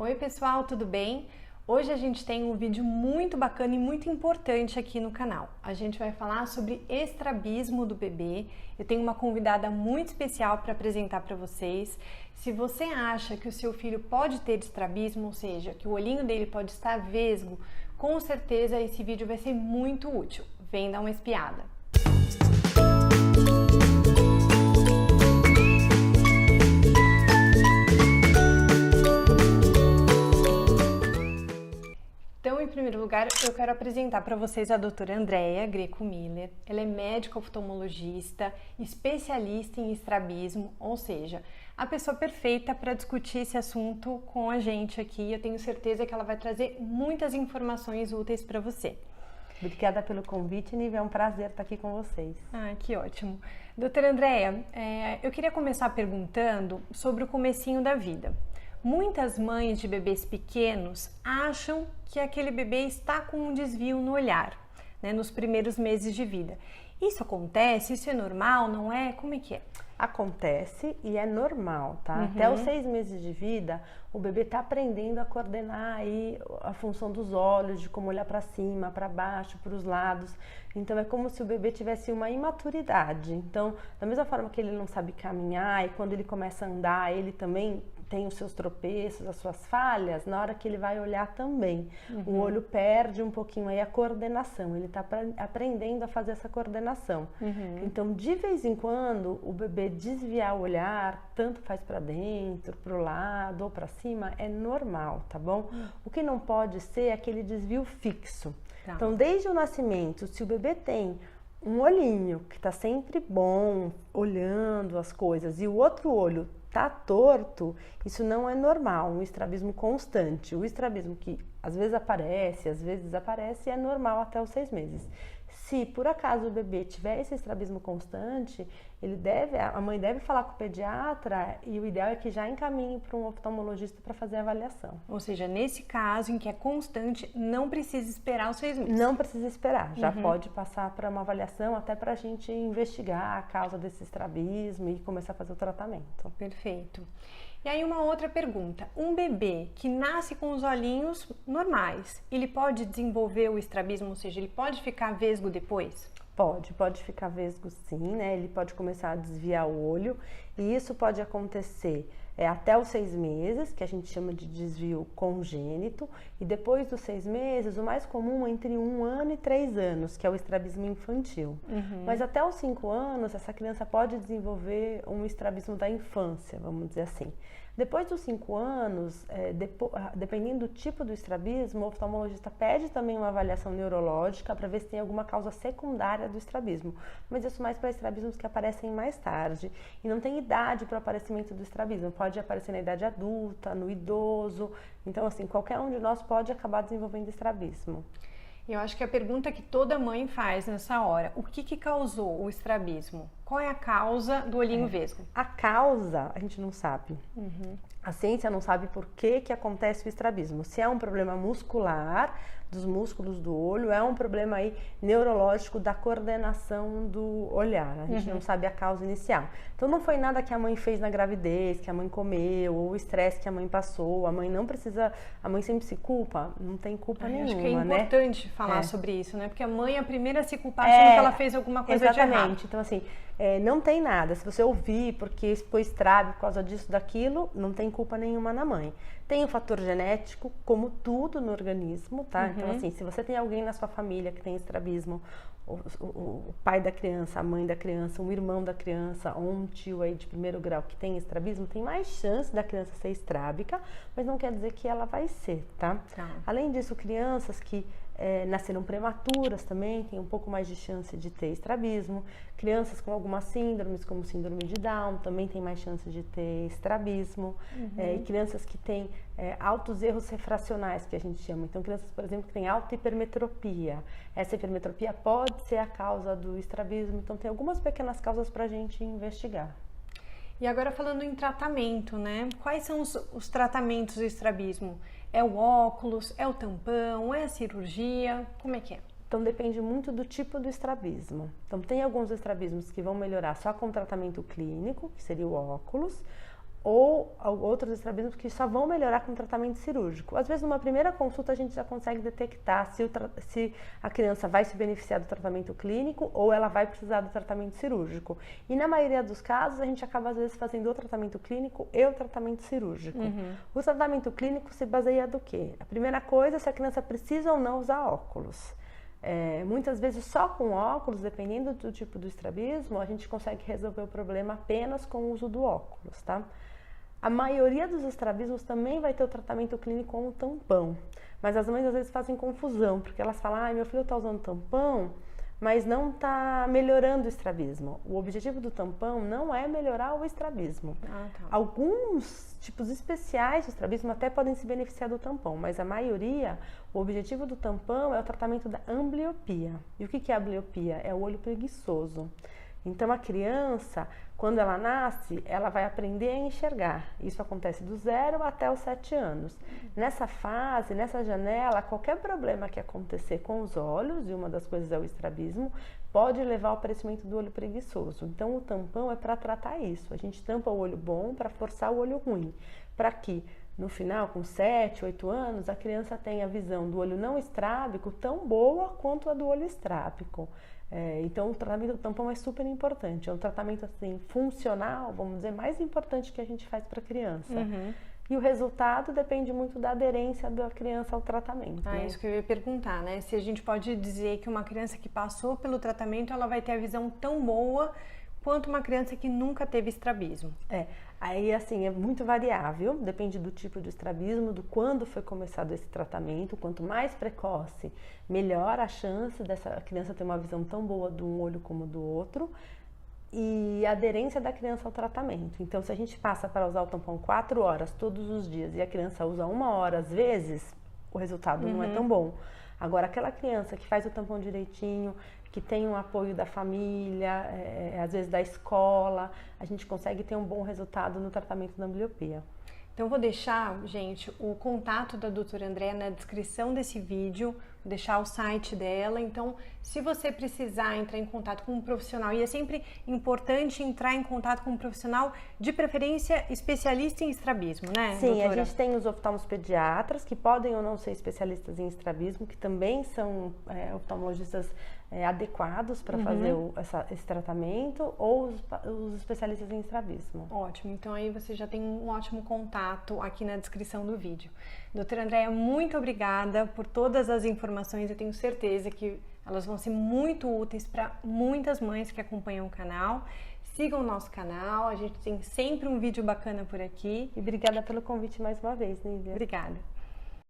Oi pessoal, tudo bem? Hoje a gente tem um vídeo muito bacana e muito importante aqui no canal. A gente vai falar sobre estrabismo do bebê. Eu tenho uma convidada muito especial para apresentar para vocês. Se você acha que o seu filho pode ter estrabismo, ou seja, que o olhinho dele pode estar vesgo, com certeza esse vídeo vai ser muito útil. Vem dar uma espiada. Então, em primeiro lugar, eu quero apresentar para vocês a doutora Andrea Greco Miller. Ela é médica oftalmologista, especialista em estrabismo, ou seja, a pessoa perfeita para discutir esse assunto com a gente aqui. Eu tenho certeza que ela vai trazer muitas informações úteis para você. Obrigada pelo convite, Nive. É um prazer estar aqui com vocês. Ah, que ótimo. Doutora Andrea, eu queria começar perguntando sobre o comecinho da vida. Muitas mães de bebês pequenos acham que aquele bebê está com um desvio no olhar, né, nos primeiros meses de vida. Isso acontece? Isso é normal? Não é? Como é que é? Acontece e é normal, tá? Até os 6 meses de vida, o bebê está aprendendo a coordenar aí a função dos olhos, de como olhar para cima, para baixo, para os lados. Então é como se o bebê tivesse uma imaturidade. Então, da mesma forma que ele não sabe caminhar e quando ele começa a andar, ele também tem os seus tropeços, as suas falhas, na hora que ele vai olhar também. O olho perde um pouquinho aí a coordenação, ele está aprendendo a fazer essa coordenação. Então, de vez em quando, o bebê desviar o olhar, tanto faz para dentro, para o lado ou para cima, é normal, tá bom? O que não pode ser é aquele desvio fixo. Tá. Então, desde o nascimento, se o bebê tem um olhinho que está sempre bom, olhando as coisas, e o outro olho tá torto, isso não é normal, um estrabismo constante. O estrabismo que às vezes aparece, às vezes desaparece, é normal até os 6 meses. Se por acaso o bebê tiver esse estrabismo constante, a mãe deve falar com o pediatra e o ideal é que já encaminhe para um oftalmologista para fazer a avaliação. Ou seja, nesse caso em que é constante, não precisa esperar os 6 meses. Não precisa esperar, já pode passar para uma avaliação até para a gente investigar a causa desse estrabismo e começar a fazer o tratamento. Perfeito. E aí uma outra pergunta, um bebê que nasce com os olhinhos normais, ele pode desenvolver o estrabismo, ou seja, ele pode ficar vesgo depois? Pode ficar vesgo sim, né? Ele pode começar a desviar o olho e isso pode acontecer até os 6 meses, que a gente chama de desvio congênito, e depois dos 6 meses, o mais comum é entre 1 ano e 3 anos, que é o estrabismo infantil. Mas até os 5 anos, essa criança pode desenvolver um estrabismo da infância, vamos dizer assim. Depois dos 5 anos, dependendo do tipo do estrabismo, o oftalmologista pede também uma avaliação neurológica para ver se tem alguma causa secundária do estrabismo. Mas isso mais para estrabismos que aparecem mais tarde. E não tem idade para o aparecimento do estrabismo. Pode aparecer na idade adulta, no idoso. Então, assim, qualquer um de nós pode acabar desenvolvendo estrabismo. Eu acho que a pergunta que toda mãe faz nessa hora, o que causou o estrabismo? Qual é a causa do olhinho vesgo? A causa a gente não sabe. A ciência não sabe por que acontece o estrabismo. Se é um problema muscular, dos músculos do olho, é um problema aí neurológico da coordenação do olhar. A gente não sabe a causa inicial. Então não foi nada que a mãe fez na gravidez, que a mãe comeu, ou o estresse que a mãe passou. A mãe não precisa, a mãe sempre se culpa, não tem culpa nenhuma, acho que é né? importante falar sobre isso, né? Porque a mãe é a primeira a se culpar achando que ela fez alguma coisa de errado. Exatamente. Então assim, não tem nada. Se você ouvir porque ficou estrago por causa disso, daquilo, não tem culpa nenhuma na mãe. Tem o fator genético, como tudo no organismo, tá? Então, assim, se você tem alguém na sua família que tem estrabismo, o pai da criança, a mãe da criança, um irmão da criança, ou um tio aí de primeiro grau que tem estrabismo, tem mais chance da criança ser estrábica, mas não quer dizer que ela vai ser, tá? Além disso, crianças que nasceram prematuras também têm um pouco mais de chance de ter estrabismo. Crianças com algumas síndromes, como síndrome de Down, também têm mais chance de ter estrabismo. E crianças que têm altos erros refracionais, que a gente chama. Então, crianças, por exemplo, que têm alta hipermetropia. Essa hipermetropia pode ser a causa do estrabismo. Então, tem algumas pequenas causas para a gente investigar. E agora falando em tratamento, né? Quais são os tratamentos do estrabismo? É o óculos, é o tampão, é a cirurgia? Como é que é? Então depende muito do tipo do estrabismo. Então tem alguns estrabismos que vão melhorar só com tratamento clínico, que seria o óculos. ou outros estrabismos que só vão melhorar com tratamento cirúrgico. Às vezes, numa primeira consulta, a gente já consegue detectar se a criança vai se beneficiar do tratamento clínico ou ela vai precisar do tratamento cirúrgico. E na maioria dos casos, a gente acaba, às vezes, fazendo o tratamento clínico e o tratamento cirúrgico. O tratamento clínico se baseia do quê? A primeira coisa é se a criança precisa ou não usar óculos. Muitas vezes só com óculos, dependendo do tipo do estrabismo, a gente consegue resolver o problema apenas com o uso do óculos, tá? A maioria dos estrabismos também vai ter o tratamento clínico com o tampão, mas as mães às vezes fazem confusão, porque elas falam, meu filho está usando tampão, mas não está melhorando o estrabismo. O objetivo do tampão não é melhorar o estrabismo. Alguns tipos especiais de estrabismo até podem se beneficiar do tampão, mas a maioria, o objetivo do tampão é o tratamento da ambliopia. E o que é a ambliopia? É o olho preguiçoso. Então, a criança, quando ela nasce, ela vai aprender a enxergar. Isso acontece do 0 até os 7 anos. Nessa fase, nessa janela, qualquer problema que acontecer com os olhos, e uma das coisas é o estrabismo, pode levar ao aparecimento do olho preguiçoso. Então, o tampão é para tratar isso. A gente tampa o olho bom para forçar o olho ruim, para que no final, com 7, 8 anos, a criança tenha a visão do olho não estrábico tão boa quanto a do olho estrábico. Então, o tratamento do tampão é super importante. É um tratamento assim, funcional, vamos dizer, mais importante que a gente faz para a criança. E o resultado depende muito da aderência da criança ao tratamento. É isso que eu ia perguntar, né? Se a gente pode dizer que uma criança que passou pelo tratamento, ela vai ter a visão tão boa quanto uma criança que nunca teve estrabismo. Aí assim, é muito variável, depende do tipo de estrabismo, do quando foi começado esse tratamento. Quanto mais precoce, melhor a chance dessa criança ter uma visão tão boa de um olho como do outro. E a aderência da criança ao tratamento. Então, se a gente passa para usar o tampão 4 horas todos os dias e a criança usa 1 hora às vezes, o resultado não é tão bom. Agora, aquela criança que faz o tampão direitinho, que tem um apoio da família, às vezes da escola, a gente consegue ter um bom resultado no tratamento da ambliopia. Então, eu vou deixar, gente, o contato da doutora Andréa na descrição desse vídeo, vou deixar o site dela. Então, se você precisar entrar em contato com um profissional, e é sempre importante entrar em contato com um profissional, de preferência especialista em estrabismo, né, Sim, doutora? a gente tem os oftalmos pediatras, que podem ou não ser especialistas em estrabismo, que também são oftalmologistas adequados para fazer esse tratamento, ou os especialistas em estrabismo. Ótimo, então aí você já tem um ótimo contato aqui na descrição do vídeo. Doutora Andréa, muito obrigada por todas as informações, eu tenho certeza que elas vão ser muito úteis para muitas mães que acompanham o canal. Sigam o nosso canal, a gente tem sempre um vídeo bacana por aqui. E obrigada pelo convite mais uma vez, Nívia. Obrigada.